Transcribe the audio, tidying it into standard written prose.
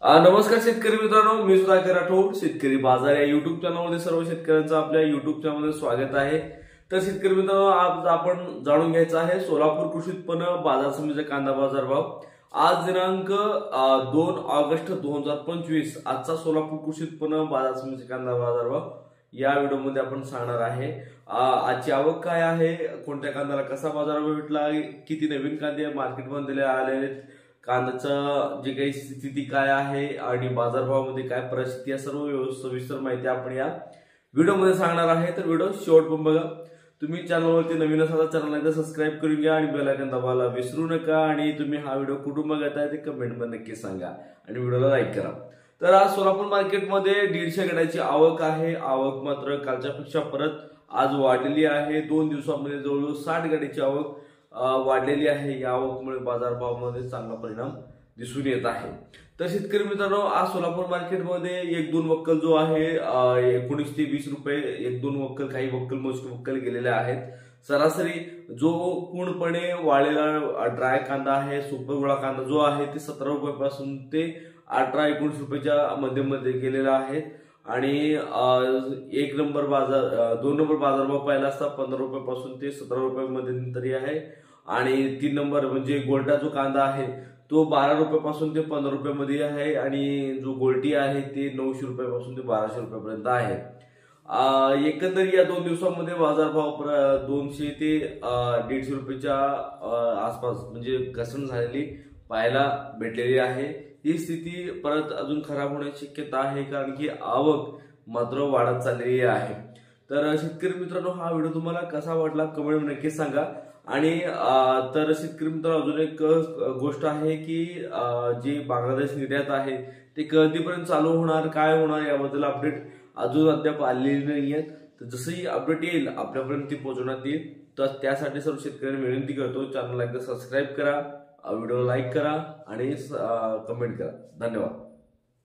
नमस्कार शेतकरी मित्रांनो, मी सुधाकर राठोड. शेतकरी बाजार या युट्यूब चॅनलमध्ये सर्व शेतकऱ्यांचं आपल्या युट्यूब चॅनलमध्ये स्वागत आहे. तर शेतकरी मित्रांनो, आज आपण जाणून घ्यायचं आहे सोलापूर कृषी उत्पन्न बाजार समितीचा कांदा बाजार भाव. आज दिनांक 2 ऑगस्ट 2025. आजचा सोलापूर कृषी उत्पन्न बाजार समितीचा कांदा बाजार भाव या व्हिडिओमध्ये आपण सांगणार आहे. आजची आवक काय आहे, कोणत्या कांद्याला कसा बाजारभाव भेटला, किती नवीन कांदे मार्केटमध्ये आलेले, कांद्याचं जे काही स्थिती काय आहे आणि बाजारभावामध्ये काय परिस्थिती आहे, सर्व सविस्तर माहिती आपण या व्हिडिओमध्ये सांगणार आहे. तर व्हिडिओ शेवटपर्यंत बघा. तुम्ही चॅनलवरती नवीन असाल तर चॅनलला एकदा सबस्क्राईब करून घ्या आणि बेल आयकॉन दाबायला विसरू नका. आणि तुम्ही हा व्हिडिओ कुठून बघताय ते कमेंटमध्ये नक्की सांगा आणि व्हिडिओला लाईक करा. तर आज सोलापूर मार्केटमध्ये 150 गाड्याची आवक आहे. आवक मात्र कालच्या पेक्षा परत आज वाढलेली आहे. 2 दिवसांमध्ये जवळजवळ 60 गाड्याची आवक वाढलेली आहे. या आवकमुळे बाजारभावामध्ये चांगला परिणाम दिसून येत आहे. तर शेतकरी मित्रांनो, आज सोलापूर मार्केटमध्ये 1-2 वक्कल जो आहे 19 ते 20 रुपये 1-2 वक्कल, काही वक्कल मोस्ट वक्कल गेलेले आहेत. सरासरी जो पूर्णपणे वाळलेला ड्राय कांदा आहे, सुपर गोळा कांदा जो आहे ते 17 रुपयापासून ते 18-19 रुपयाच्या मध्ये गेलेला आहे. आणि 2 नंबर बाजारभाव पाहिला असता 15 रुपयापासून ते 17 रुपयामध्ये तरी आहे. आणि 3 नंबर म्हणजे गोल्टा जो कांदा आहे तो 12 रुपयापासून ते 15 रुपयामध्ये आहे. आणि जो गोल्टी आहे ते 900 रुपयापासून ते 1200 रुपयापर्यंत आहे. एकंदरीत या 2 दिवसांमध्ये बाजारभाव 200 ते 150 रुपयाच्या आसपास म्हणजे घसरण झालेली पाहायला भेटलेली आहे. ही स्थिती परत अजून खराब होण्याची शक्यता आहे, कारण की आवक मात्र वाढत चाललेली आहे. तर शेतकरी मित्रांनो, हा व्हिडिओ तुम्हाला कसा वाटला कमेंट नक्की सांगा. आणि तर शेतकरी मित्रांनो, अजून एक गोष्ट आहे की जी बांगलादेश निर्यात आहे ते कधीपर्यंत चालू होणार, काय होणार याबद्दल अपडेट अजून अद्याप आलेली नाहीये. तर जसंही अपडेट येईल आपल्यापर्यंत ती पोहोचवण्यात येईल. तर त्यासाठी सर्व शेतकऱ्यांना विनंती करतो, चॅनलला एकदा सबस्क्राईब करा, व्हिडिओ लाईक करा आणि कमेंट करा. धन्यवाद.